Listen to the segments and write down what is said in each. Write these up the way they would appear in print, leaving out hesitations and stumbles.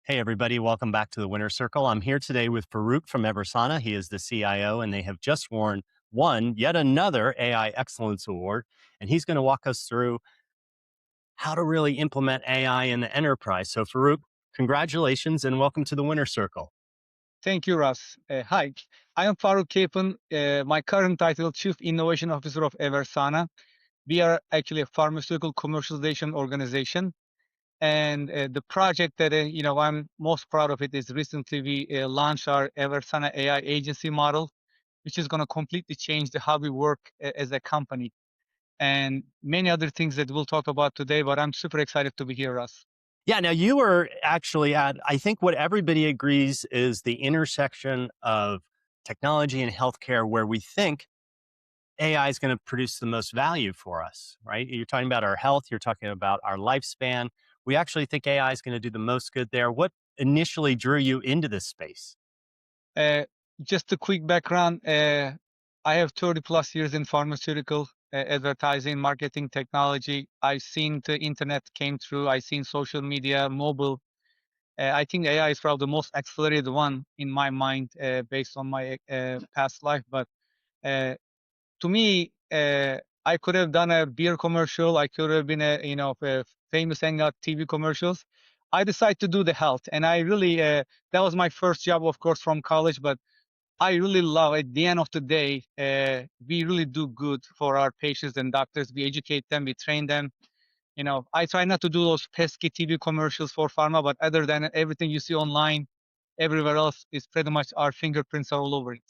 Hey, everybody, welcome back to the Winner Circle. I'm here today with Faruk from Eversana. He is the CIO, and they have just won yet another AI Excellence Award. And he's going to walk us through how to really implement AI in the enterprise. So, Faruk, congratulations and welcome to the Winner Circle. Thank you, Russ. Hi, I am Faruk Capan. My current title, Chief Innovation Officer of Eversana. We are actually a pharmaceutical commercialization organization. And the project that I'm most proud of it is recently we launched our Eversana AI agency model, which is going to completely change how we work as a company, and many other things that we'll talk about today. But I'm super excited to be here, Russ. Yeah, now you were actually at, I think what everybody agrees is the intersection of technology and healthcare where we think AI is going to produce the most value for us, right? You're talking about our health, you're talking about our lifespan. We actually think AI is going to do the most good there. What initially drew you into this space? Uh, just a quick background. I have 30 plus years in pharmaceutical advertising, marketing, technology. I've seen the internet came through. I've seen social media, mobile. I think AI is probably the most accelerated one in my mind based on my past life. But uh, to me, I could have done a beer commercial. I could have been a famous hangout TV commercials. I decided to do the health, and I really that was my first job, of course, from college. But I really love at the end of the day, we really do good for our patients and doctors. We educate them, we train them. I try not to do those pesky TV commercials for pharma, but other than everything you see online, everywhere else is pretty much our fingerprints are all over it.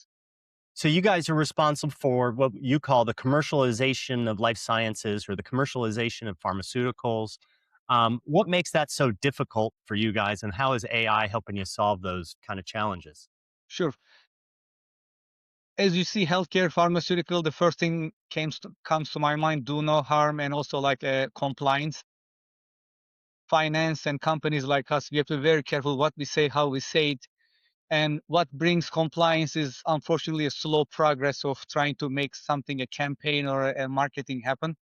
So, you guys are responsible for what you call the commercialization of life sciences or the commercialization of pharmaceuticals. What makes that so difficult for you guys, and how is AI helping you solve those kind of challenges? Sure. As you see, healthcare, pharmaceutical, the first thing comes to my mind, do no harm, and also like compliance. Finance and companies like us, we have to be very careful what we say, how we say it. And what brings compliance is unfortunately a slow progress of trying to make something, a campaign or a marketing happen.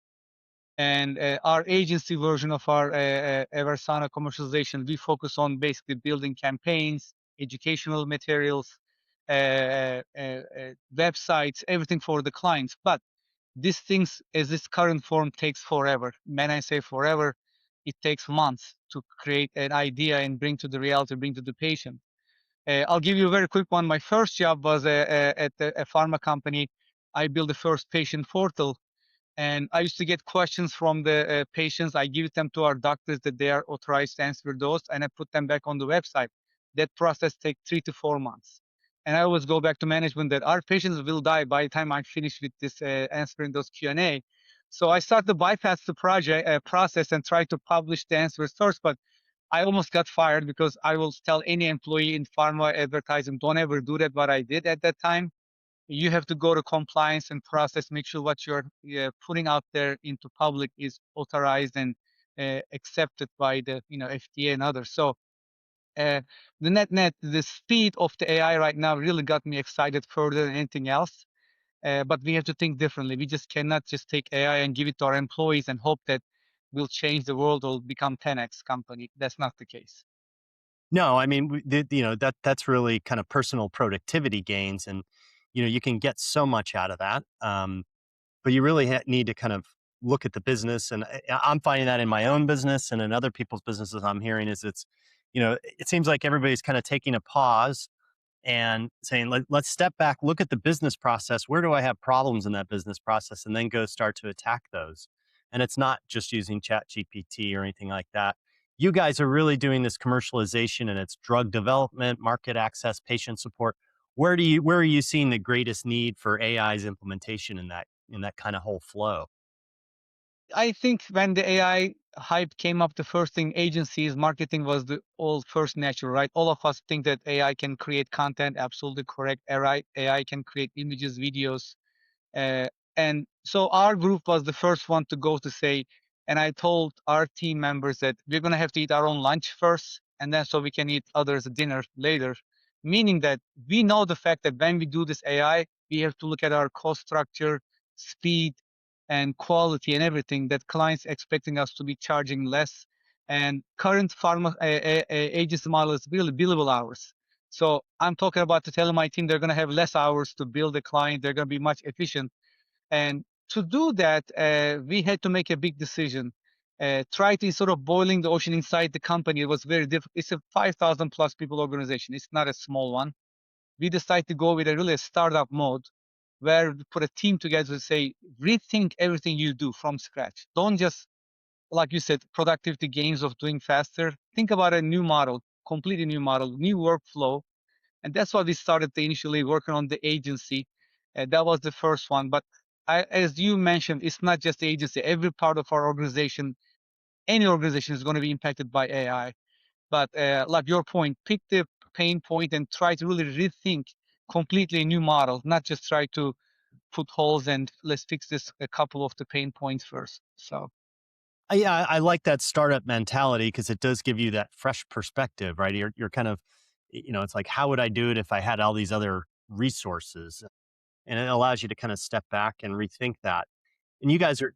And our agency version of our Eversana commercialization, we focus on basically building campaigns, educational materials, websites, everything for the clients. But these things, as this current form, takes forever. When I say forever, it takes months to create an idea and bring to the reality, bring to the patient. I'll give you a very quick one. My first job was at a pharma company. I built the first patient portal, and I used to get questions from the patients. I give them to our doctors that they are authorized to answer those, and I put them back on the website. That process takes 3 to 4 months. And I always go back to management that our patients will die by the time I finish with this answering those Q&A. So I started to bypass the project process and try to publish the answers first, but I almost got fired because I will tell any employee in pharma advertising, don't ever do that. What I did at that time, you have to go to compliance and process, make sure what you're putting out there into public is authorized and accepted by the FDA and others. So the net, the speed of the AI right now really got me excited further than anything else. But we have to think differently. We just cannot just take AI and give it to our employees and hope that we'll change the world or become 10x company. That's not the case. No, I mean, that's really kind of personal productivity gains, and you can get so much out of that. But you really need to kind of look at the business, and I'm finding that in my own business and in other people's businesses. I'm hearing is it seems like everybody's kind of taking a pause and saying, let's step back, look at the business process. Where do I have problems in that business process? And then go start to attack those. And it's not just using Chat GPT or anything like that. You guys are really doing this commercialization, and it's drug development, market access, patient support. Where are you seeing the greatest need for AI's implementation in that kind of whole flow? I think when the AI hype came up, the first thing agencies, marketing was the all first natural, right? All of us think that AI can create content, absolutely correct. AI can create images, videos. Uh, and so our group was the first one to go to say, and I told our team members that we're going to have to eat our own lunch first, and then so we can eat others' dinner later. Meaning that we know the fact that when we do this AI, we have to look at our cost structure, speed, and quality and everything that clients expecting us to be charging less. And current pharma agency model is really billable hours. So I'm talking about to tell my team they're going to have less hours to build a client. They're going to be much efficient. And to do that, we had to make a big decision. Try to sort of boiling the ocean inside the company. It was very difficult. It's a 5,000 plus people organization. It's not a small one. We decided to go with a really startup mode where we put a team together to say, rethink everything you do from scratch. Don't just, like you said, productivity gains of doing faster. Think about a new model, completely new model, new workflow. And that's why we started initially working on the agency. That was the first one. But as you mentioned, it's not just the agency. Every part of our organization, any organization is going to be impacted by AI. But like your point, pick the pain point and try to really rethink completely a new model, not just try to put holes and let's fix this a couple of the pain points first. So Yeah, I like that startup mentality because it does give you that fresh perspective, right? You're kind of, it's like, how would I do it if I had all these other resources? And it allows you to kind of step back and rethink that. And you guys are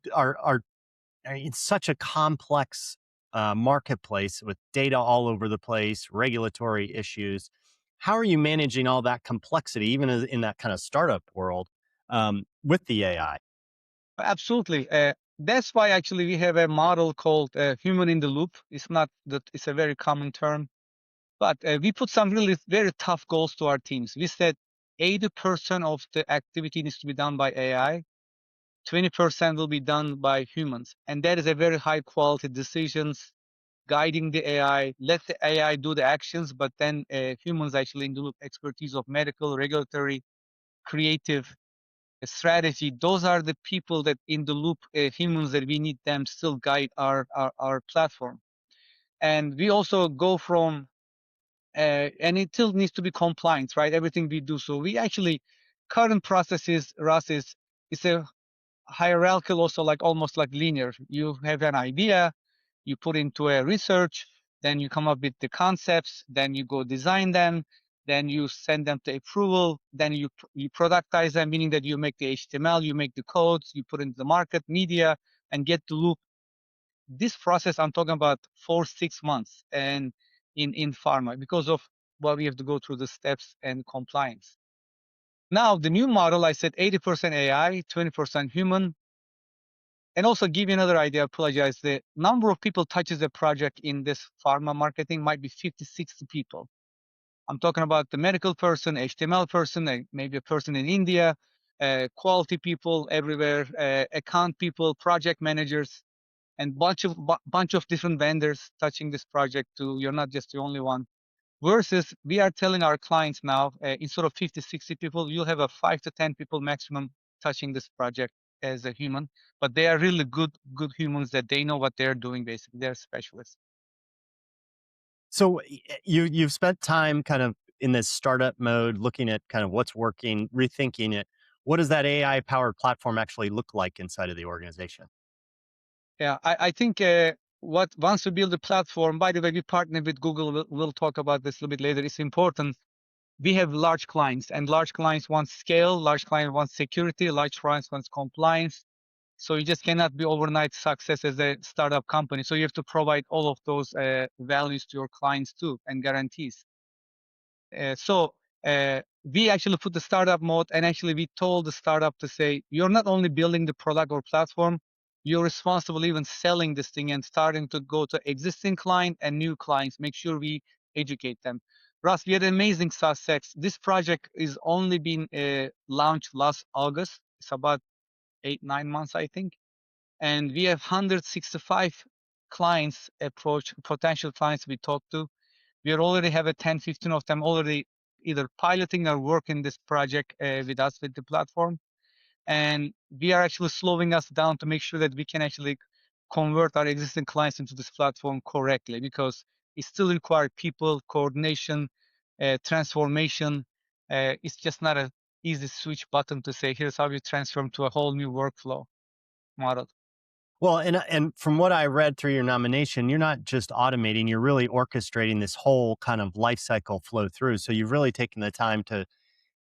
I mean, it's such a complex marketplace with data all over the place, regulatory issues. How are you managing all that complexity, even in that kind of startup world, with the AI? absolutely. That's why actually we have a model called human in the loop. It's not that it's a very common term, but we put some really very tough goals to our teams. We said 80% of the activity needs to be done by AI, 20% will be done by humans. And that is a very high quality decisions, guiding the AI, let the AI do the actions, but then humans actually in the loop expertise of medical, regulatory, creative strategy. Those are the people that in the loop humans that we need them still guide our platform. And we also go from and it still needs to be compliant, right? Everything we do. So we actually current processes, Russ, is it's a hierarchical, also like almost like linear. You have an idea, you put into a research, then you come up with the concepts, then you go design them, then you send them to approval, then you productize them, meaning that you make the HTML, you make the codes, you put into the market media, and get the loop. This process I'm talking about 4 6 months, and in pharma because of what we have to go through the steps and compliance. Now the new model, I said 80% AI, 20% human. And also give you another idea, I apologize. The number of people touches the project in this pharma marketing might be 50, 60 people. I'm talking about the medical person, HTML person, maybe a person in India, quality people everywhere, account people, project managers, and bunch of different vendors touching this project too. You're not just the only one. Versus we are telling our clients now, instead of 50, 60 people, you'll have a 5 to 10 people maximum touching this project as a human, but they are really good humans that they know what they're doing. Basically, they're specialists. So you've spent time kind of in this startup mode, looking at kind of what's working, rethinking it. What does that AI powered platform actually look like inside of the organization? Yeah, I think what once we build a platform, by the way, we partner with Google. We'll talk about this a little bit later. It's important. We have large clients, and large clients want scale, large client wants security, large clients wants compliance. So you just cannot be overnight success as a startup company. So you have to provide all of those values to your clients too and guarantees. So we actually put the startup mode, and actually we told the startup to say, you're not only building the product or platform, you're responsible even selling this thing and starting to go to existing client and new clients. Make sure we educate them. Russ, we had amazing success. This project is only been launched last August. It's about 8 9 months, I think, and we have 165 clients approach, potential clients we talked to. We already have a 10 15 of them already either piloting or working this project with us with the platform, and we are actually slowing us down to make sure that we can actually convert our existing clients into this platform correctly, because it still requires people coordination, transformation. It's just not a easy switch button to say here's how you transform to a whole new workflow model. Well, and from what I read through your nomination, you're not just automating, you're really orchestrating this whole kind of life cycle flow through. So you've really taken the time to,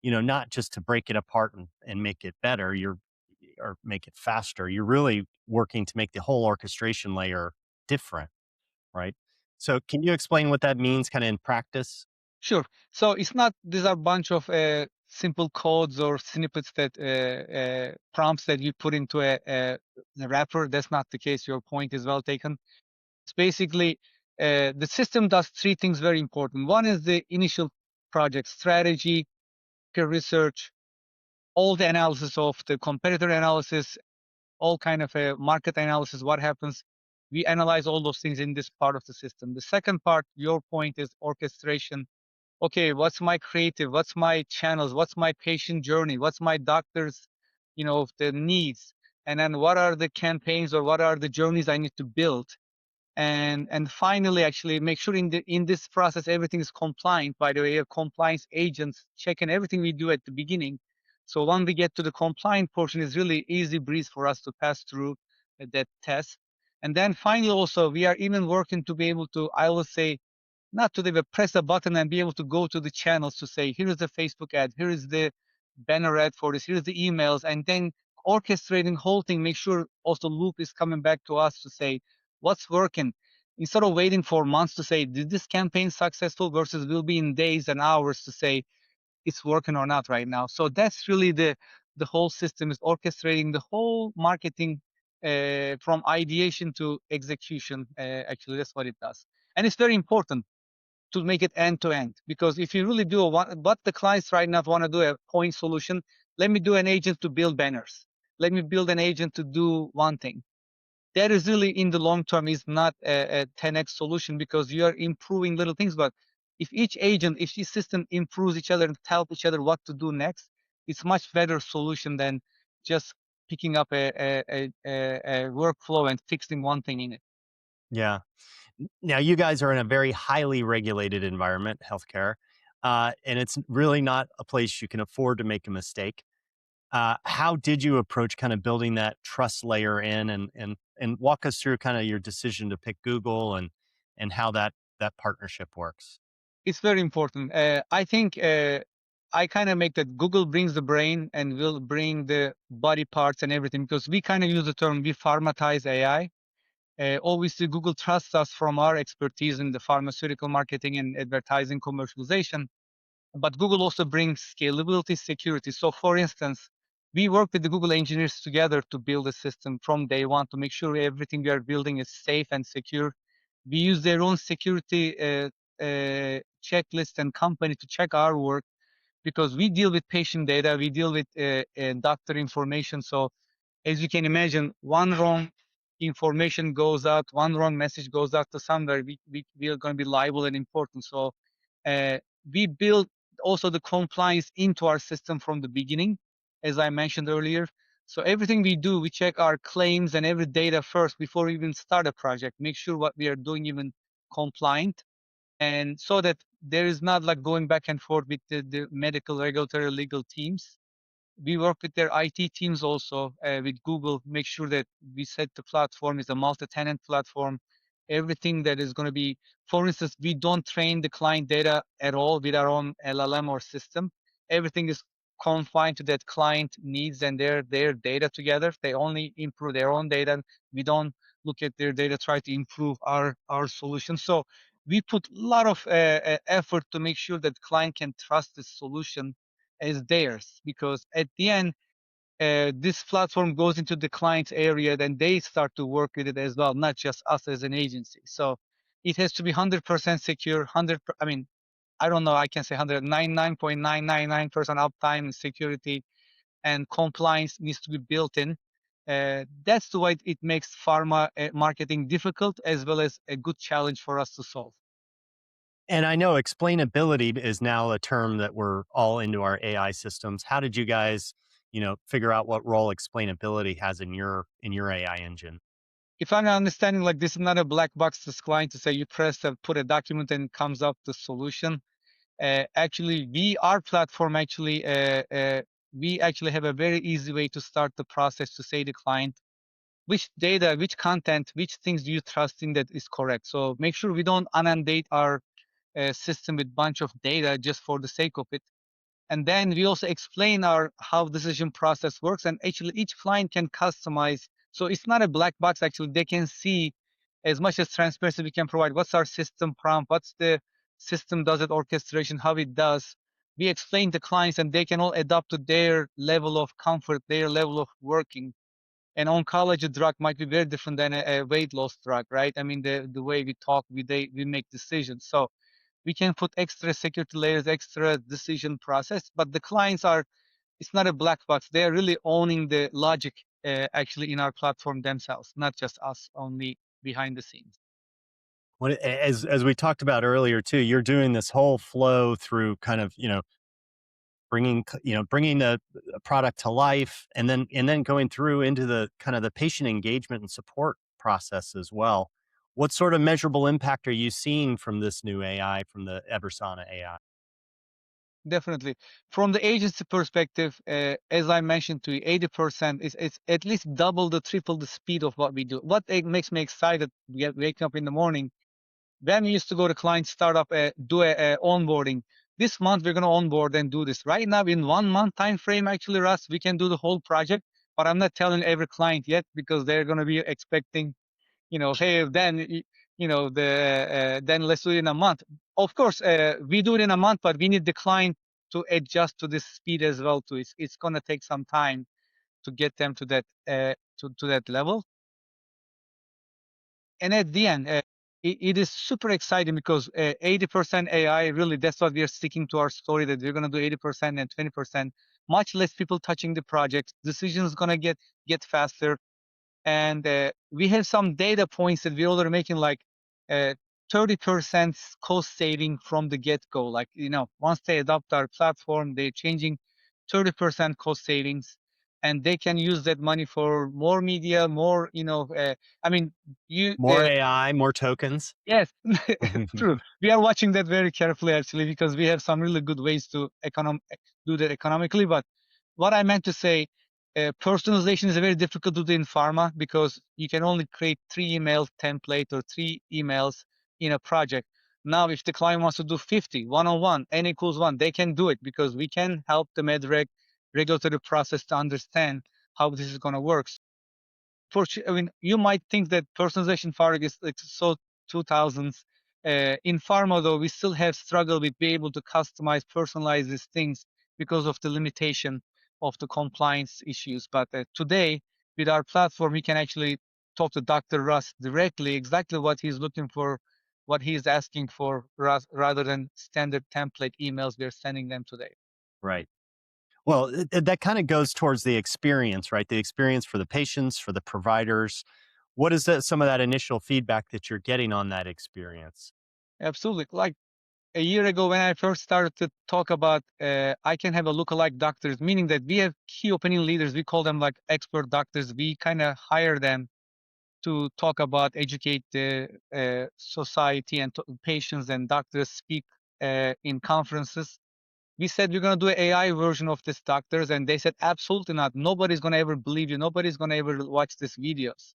not just to break it apart and make it better, or make it faster. You're really working to make the whole orchestration layer different. right? So can you explain what that means kind of in practice? Sure. So it's not, these are a bunch of simple codes or snippets that prompts that you put into a wrapper. That's not the case. Your point is well taken. It's basically the system does three things very important. One is the initial project strategy, peer research, all the analysis of the competitor analysis, all kind of a market analysis, what happens. We analyze all those things in this part of the system. The second part, your point, is orchestration. Okay, what's my creative, what's my channels, what's my patient journey, what's my doctor's, the needs, and then what are the campaigns or what are the journeys I need to build, and finally actually make sure in this process everything is compliant. By the way, a compliance agents checking everything we do at the beginning, so when we get to the compliant portion, is really easy breeze for us to pass through that test. And then finally also we are even working to be able to, I will say, not to even press a button and be able to go to the channels to say, here is the Facebook ad, here is the banner ad for this, here's the emails, and then orchestrating whole thing, make sure also loop is coming back to us to say what's working. Instead of waiting for months to say, did this campaign successful, versus will be in days and hours to say it's working or not right now. So that's really the whole system, is orchestrating the whole marketing from ideation to execution. Actually, that's what it does. And it's very important to make it end to end. Because if you really do what the clients right now want to do, a point solution, let me do an agent to build banners. Let me build an agent to do one thing. That is really in the long term is not a 10x solution, because you are improving little things. But if each agent, if each system improves each other and help each other what to do next, it's much better solution than just picking up a workflow and fixing one thing in it. Yeah. Now you guys are in a very highly regulated environment, healthcare, and it's really not a place you can afford to make a mistake. How did you approach kind of building that trust layer in, and walk us through kind of your decision to pick Google and how that partnership works? It's very important. I think I kind of make that Google brings the brain and will bring the body parts and everything, because we kind of use the term we pharmatize AI. Obviously, Google trusts us from our expertise in the pharmaceutical marketing and advertising commercialization, but Google also brings scalability, security. So, for instance, we work with the Google engineers together to build a system from day one to make sure everything we are building is safe and secure. We use their own security checklist and company to check our work, because we deal with patient data, we deal with doctor information. So as you can imagine, one wrong information goes out, one wrong message goes out to somewhere, we are going to be liable and important. So uh, we build also the compliance into our system from the beginning, as I mentioned earlier. So everything we do, we check our claims and every data first before we even start a project, make sure what we are doing even compliant. And so that there is not like going back and forth with the medical, regulatory, legal teams. We work with their IT teams also, with Google, make sure that we set the platform is a multi-tenant platform. Everything that is going to be, for instance, we don't train the client data at all with our own LLM or system. Everything is confined to that client needs and their data together. They only improve their own data. We don't look at their data, try to improve our solution. So we put a lot of effort to make sure that client can trust the solution as theirs, because at the end this platform goes into the client's area, then they start to work with it as well, not just us as an agency. So it has to be 100% secure. 100 I mean, I don't know, I can say 199.999% uptime and security, and compliance needs to be built in. That's the way it makes pharma marketing difficult, as well as a good challenge for us to solve. And I know explainability is now a term that we're all into our AI systems. How did you guys, figure out what role explainability has in your AI engine? If I'm understanding, like, this is not a black box to client to say you press and put a document and it comes up the solution. Actually, our platform actually, we actually have a very easy way to start the process to say to the client which data, which content, which things do you trust in that is correct. So make sure we don't inundate our system with bunch of data just for the sake of it. And then we also explain our how decision process works, and actually each client can customize. So it's not a black box. Actually, they can see as much as transparency we can provide. What's our system prompt? What's the system does it orchestration? How it does? We explain to clients, and they can all adapt to their level of comfort, their level of working. An oncology drug might be very different than a weight loss drug, right? I mean, the way we talk, we make decisions. So we can put extra security layers, extra decision process, but the clients are, it's not a black box. They are really owning the logic actually in our platform themselves, not just us only behind the scenes. As we talked about earlier too, you're doing this whole flow through kind of, bringing the product to life, and then going through into the kind of the patient engagement and support process as well. What sort of measurable impact are you seeing from this new AI, from the Eversana AI? Definitely. From the agency perspective, as I mentioned to you, 80% is it's at least double the triple the speed of what we do. What makes me excited, waking up in the morning, when we used to go to client startup, do a onboarding. This month we're going to onboard and do this. Right now, in 1 month time frame, actually, Russ, we can do the whole project. But I'm not telling every client yet because they're going to be expecting, hey, then then let's do it in a month. Of course, we do it in a month, but we need the client to adjust to this speed as well. Too, it's going to take some time to get them to that to that level. And at the end, it is super exciting because 80% AI, really, that's what we are sticking to our story, that we're going to do 80% and 20%, much less people touching the project. Decisions going to get faster. And we have some data points that we're already making, like uh, 30% cost saving from the get-go. Like, once they adopt our platform, they're changing 30% cost savings, and they can use that money for more media, more, I mean, you More AI, more tokens. yes, true. We are watching that very carefully, actually, because we have some really good ways to do that economically. But what I meant to say, personalization is very difficult to do in pharma because you can only create 3 email template or 3 emails in a project. Now, if the client wants to do 50, one-on-one, n equals one, they can do it because we can help the medreg regulatory process to understand how this is going to work. I mean, you might think that personalization, Faruk, is like so 2000s. In pharma, though, we still have struggled with being able to customize, personalize these things because of the limitation of the compliance issues. But today, with our platform, we can actually talk to Dr. Russ directly, exactly what he's looking for, what he's asking for, rather than standard template emails we're sending them today. Right. Well, that kind of goes towards the experience, right? The experience for the patients, for the providers. What is some of that initial feedback that you're getting on that experience? Absolutely. Like, a year ago when I first started to talk about I can have a lookalike doctors, meaning that we have key opinion leaders. We call them like expert doctors. We kind of hire them to talk about, educate the society and patients and doctors, speak in conferences. We said we're going to do an AI version of this doctors, and they said absolutely not. Nobody's going to ever believe you. Nobody's going to ever watch these videos.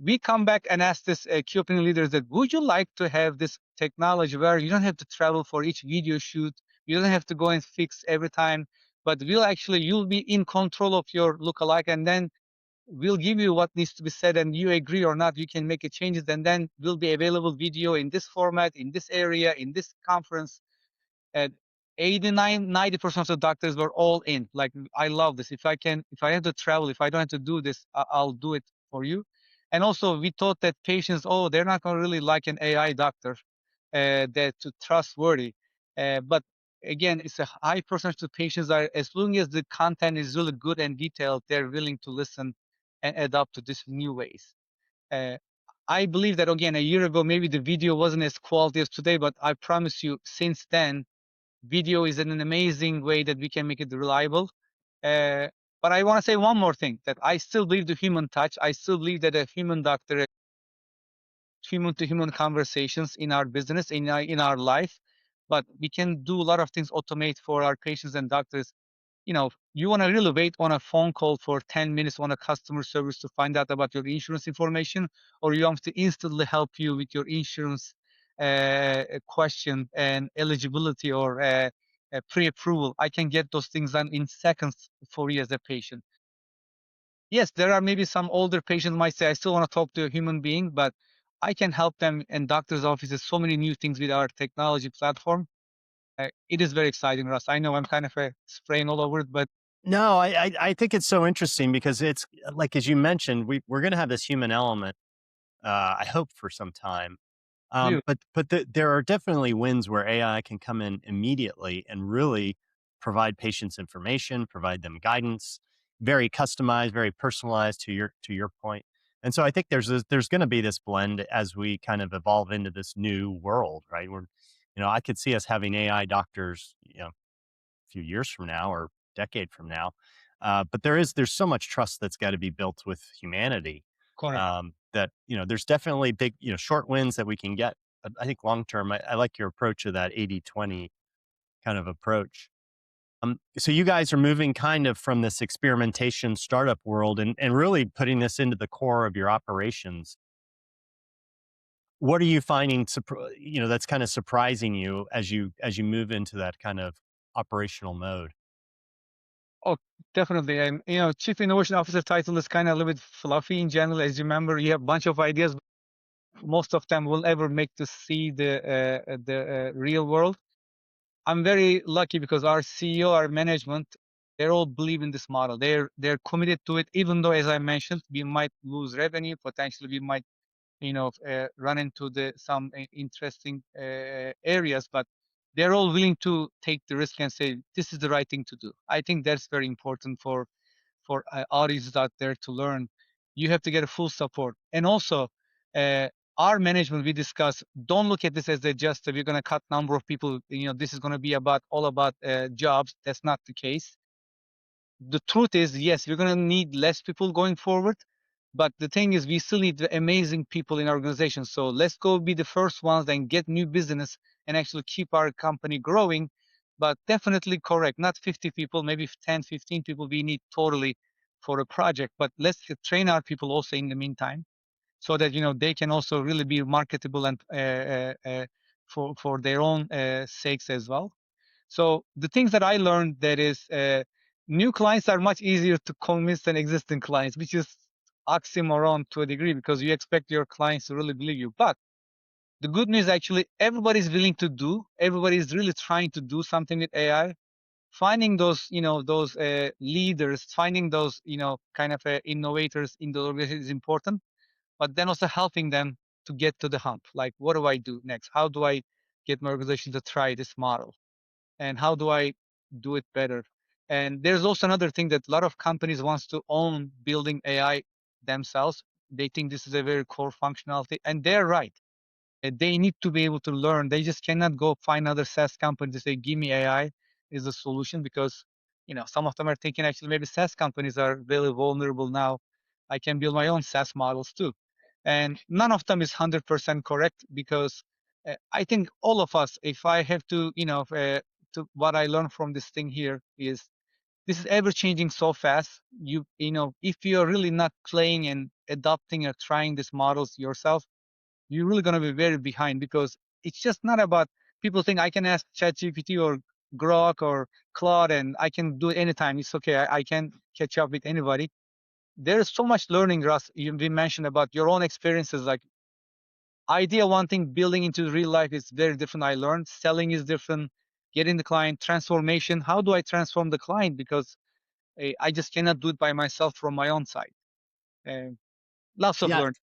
We come back and ask this key opinion leaders that would you like to have this technology where you don't have to travel for each video shoot, you don't have to go and fix every time, but you'll be in control of your lookalike, and then we'll give you what needs to be said, and you agree or not, you can make a changes, and then will be available video in this format, in this area, in this conference. And 89, 90% of the doctors were all in. Like, I love this. If I have to travel, if I don't have to do this, I'll do it for you. And also, we thought that patients, oh, they're not going to really like an AI doctor, that's trustworthy. But again, it's a high percentage of patients are, as long as the content is really good and detailed, they're willing to listen and adapt to these new ways. Uh, I believe that, again, a year ago, maybe the video wasn't as quality as today, but I promise you, since then, video is in an amazing way that we can make it reliable. Uh, but I want to say one more thing, that I still believe the human touch. I still believe that a human doctor, human to human conversations in our business, in our life. But we can do a lot of things automate for our patients and doctors. You want to really wait on a phone call for 10 minutes on a customer service to find out about your insurance information, or you want to instantly help you with your insurance question and eligibility or pre-approval. I can get those things done in seconds for you as a patient. Yes, there are maybe some older patients might say, I still want to talk to a human being, but I can help them in doctors' offices so many new things with our technology platform. It is very exciting, Russ. I know I'm kind of spraying all over it, but No, I think it's so interesting because it's like as you mentioned, we're going to have this human element. I hope for some time. you, But there are definitely wins where AI can come in immediately and really provide patients information, provide them guidance, very customized, very personalized to your point. And so I think there's going to be this blend as we kind of evolve into this new world, right? I could see us having AI doctors, a few years from now or decade from now. But there's so much trust that's got to be built with humanity, correct. that there's definitely big short wins that we can get. But I think long term, I like your approach of that 80/20 kind of approach. So you guys are moving kind of from this experimentation startup world and really putting this into the core of your operations. What are you finding, that's kind of surprising you as you move into that kind of operational mode? Oh, definitely. And Chief Innovation Officer title is kind of a little bit fluffy in general. As you remember, you have a bunch of ideas. Most of them will ever make to see the real world. I'm very lucky because our CEO, our management, they're all believe in this model. They're committed to it, even though, as I mentioned, we might lose revenue. Potentially, we might run into some interesting areas, but they're all willing to take the risk and say this is the right thing to do. I think that's very important for audiences out there to learn. You have to get a full support, and also uh, our management. We discuss. Don't look at this as just we're going to cut number of people. This is going to be all about jobs. That's not the case. The truth is, yes, we're going to need less people going forward. But the thing is, we still need the amazing people in our organization. So let's go be the first ones and get new business and actually keep our company growing. But definitely correct, not 50 people, maybe 10, 15 people we need totally for a project. But let's train our people also in the meantime so that they can also really be marketable and for their own sakes as well. So the things that I learned that is new clients are much easier to convince than existing clients, which is oxymoron to a degree because you expect your clients to really believe you. But the good news actually everybody's willing to do, everybody's really trying to do something with AI. Finding those leaders, finding those kind of innovators in the organization is important, but then also helping them to get to the hump. Like, what do I do next? How do I get my organization to try this model? And how do I do it better? And there's also another thing that a lot of companies wants to own building AI themselves. They think this is a very core functionality, and they're right. They need to be able to learn. They just cannot go find another SaaS company to say, "Give me AI is the solution," because some of them are thinking actually maybe SaaS companies are very vulnerable now. I can build my own SaaS models too, and none of them is 100% correct because I think all of us, if I have to, what I learned from this thing here is this is ever changing so fast. If you're really not playing and adopting or trying these models yourself, you're really going to be very behind because it's just not about people think I can ask ChatGPT or Grok or Claude and I can do it anytime. It's okay. I can catch up with anybody. There's so much learning, Russ. You've been mentioned about your own experiences. Like idea one thing, building into real life is very different. I learned selling is different. Getting the client transformation. How do I transform the client? Because I just cannot do it by myself from my own side. Uh, Lots of Yeah, learning.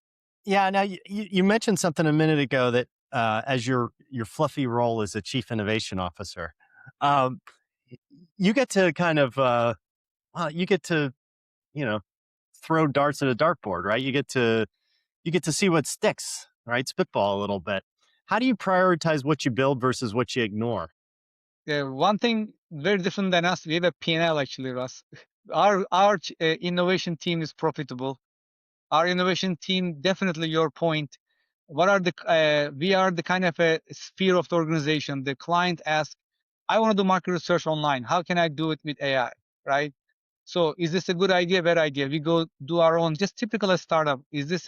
yeah. Now you mentioned something a minute ago that as your fluffy role as a chief innovation officer, um, you get to kind of you get to you know throw darts at a dartboard, right? You get to see what sticks, right? Spitball a little bit. How do you prioritize what you build versus what you ignore? One thing very different than us, we have a P&L actually, Russ. Our innovation team is profitable. Our innovation team, definitely your point. We are the kind of a sphere of the organization. The client asks, I want to do market research online. How can I do it with AI? Right? So is this a good idea, bad idea? We go do our own, just typical as startup. Is this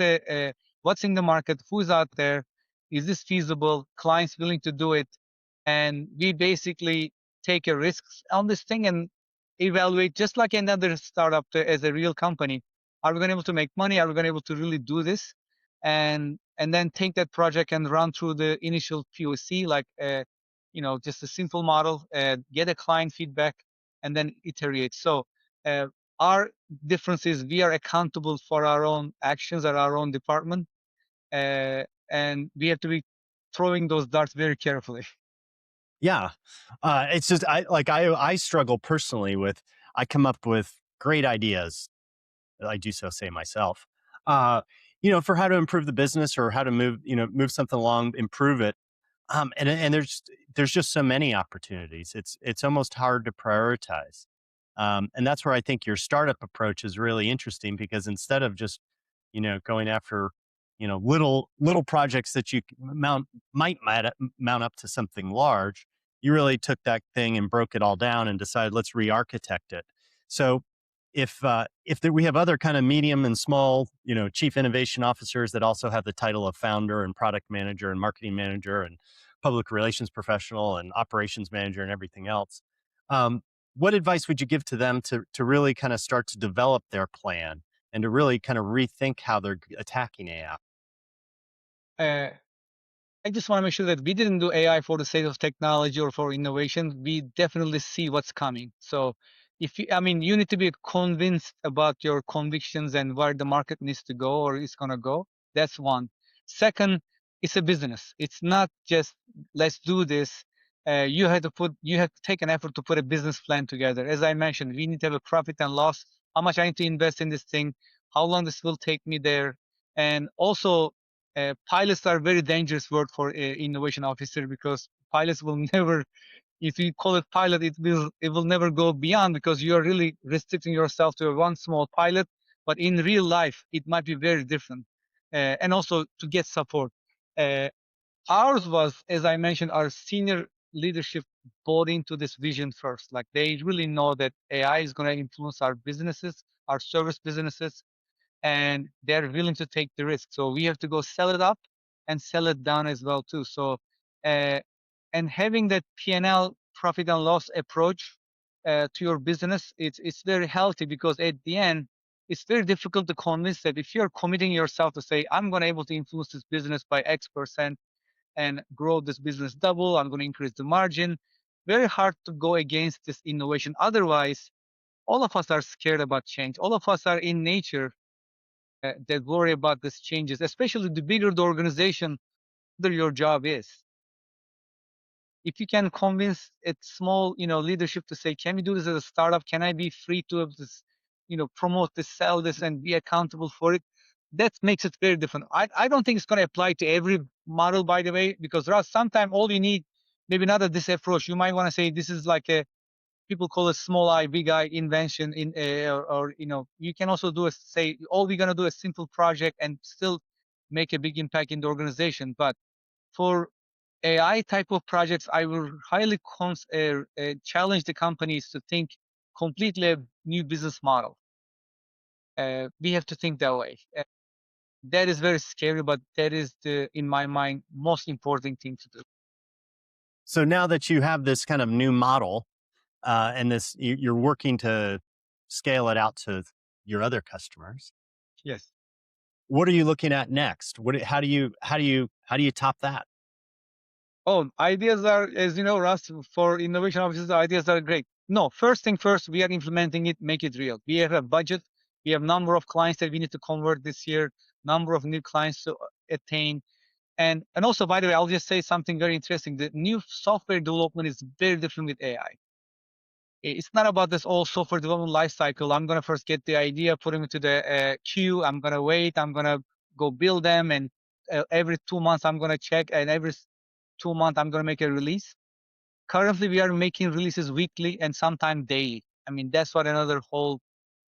what's in the market? Who's out there? Is this feasible? Clients willing to do it? And we basically take a risk on this thing and evaluate just like another startup as a real company. Are we going to be able to make money? Are we going to be able to really do this? And and then take that project and run through the initial POC, like just a simple model, get a client feedback, and then iterate. So our difference is we are accountable for our own actions at our own department, and we have to be throwing those darts very carefully. Yeah. It's just, I struggle personally with, I come up with great ideas. I do so say myself, uh, for how to improve the business or how to move something along, improve it. And there's just so many opportunities. It's almost hard to prioritize. And that's where I think your startup approach is really interesting, because instead of just, going after, little projects that you might mount up to something large, you really took that thing and broke it all down and decided, let's re-architect it. So we have other kind of medium and small, chief innovation officers that also have the title of founder and product manager and marketing manager and public relations professional and operations manager and everything else. Um, what advice would you give to them to really kind of start to develop their plan and to really kind of rethink how they're attacking AI? Uh, I just want to make sure that we didn't do AI for the sake of technology or for innovation. We definitely see what's coming. So you need to be convinced about your convictions and where the market needs to go or is going to go. That's one. Second, it's a business. It's not just let's do this. You have to take an effort to put a business plan together. As I mentioned, we need to have a profit and loss. How much I need to invest in this thing? How long this will take me there? And also, pilots are very dangerous word for innovation officer, because pilots will never, if you call it pilot, it will never go beyond, because you are really restricting yourself to one small pilot. But in real life, it might be very different. And also to get support. Uh, Ours was, as I mentioned, our senior leadership bought into this vision first. Like they really know that AI is going to influence our businesses, our service businesses, and they're willing to take the risk. So we have to go sell it up and sell it down as well too. So uh, and having that P&L, profit and loss approach to your business, it's very healthy, because at the end, it's very difficult to convince that if you're committing yourself to say, I'm going to able to influence this business by X% and grow this business double, I'm going to increase the margin. Very hard to go against this innovation. Otherwise, all of us are scared about change. All of us are in nature that worry about these changes, especially the bigger the organization, the your job is. If you can convince a small, leadership to say, can we do this as a startup? Can I be free to have this, promote this, sell this, and be accountable for it? That makes it very different. I don't think it's going to apply to every model, by the way, because Russ, sometimes all you need, maybe not at this approach. You might want to say this is like a, people call it small I, big I invention in, or you can also do a, say, all we're going to do a simple project and still make a big impact in the organization. But for AI type of projects, I will highly challenge the companies to think completely a new business model. We have to think that way. That is very scary, but that is the, in my mind, most important thing to do. So now that you have this kind of new model, and you're working to scale it out to your other customers, Yes. what are you looking at next? How do you top that? Oh, ideas are, as you know, Russ, for innovation offices, ideas are great. No, first thing first, we are implementing it, make it real. We have a budget. We have number of clients that we need to convert this year, number of new clients to attain. And also, by the way, I'll just say something very interesting. The new software development is very different with AI. It's not about this all software development lifecycle. I'm going to first get the idea, put them into the queue. I'm going to wait. I'm going to go build them. And every 2 months, I'm going to check. And every 2 months, I'm going to make a release. Currently, we are making releases weekly and sometimes daily. I mean, that's what another whole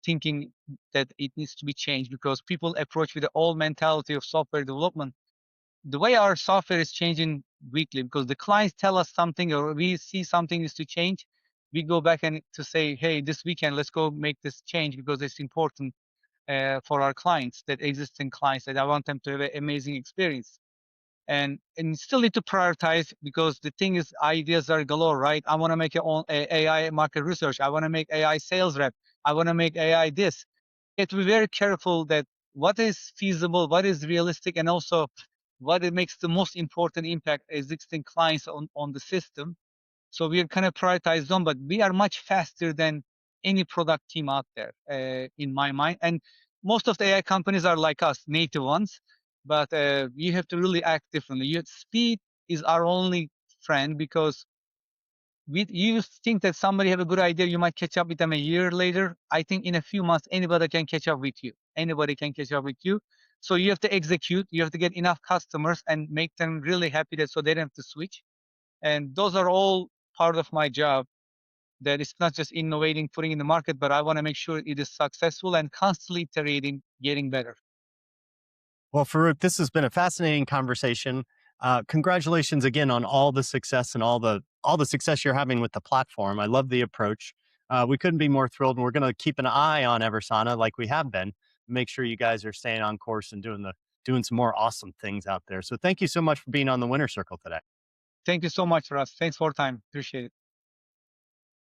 thinking that it needs to be changed, because people approach with the old mentality of software development. The way our software is changing weekly, because the clients tell us something or we see something is to change, we go back and to say, hey, this weekend, let's go make this change because it's important for our clients, that existing clients, that I want them to have an amazing experience. And still need to prioritize, because the thing is, ideas are galore, right? I want to make a AI market research. I want to make AI sales rep. I want to make AI this. You have to be very careful that what is feasible, what is realistic, and also what it makes the most important impact existing clients on the system. So we are kind of prioritize them, but we are much faster than any product team out there, in my mind. And most of the AI companies are like us, native ones, but you have to really act differently. Speed is our only friend, because you think that somebody have a good idea, you might catch up with them a year later. I think in a few months, anybody can catch up with you. Anybody can catch up with you. So you have to execute. You have to get enough customers and make them really happy, that so they don't have to switch. And those are all part of my job. That it's not just innovating, putting in the market, but I want to make sure it is successful and constantly iterating, getting better. Well, Faruk, this has been a fascinating conversation. Congratulations again on all the success and all the success you're having with the platform. I love the approach. We couldn't be more thrilled, and we're going to keep an eye on Eversana like we have been. Make sure you guys are staying on course and doing some more awesome things out there. So, thank you so much for being on the winner circle today. Thank you so much, Russ. Thanks for your time. Appreciate it.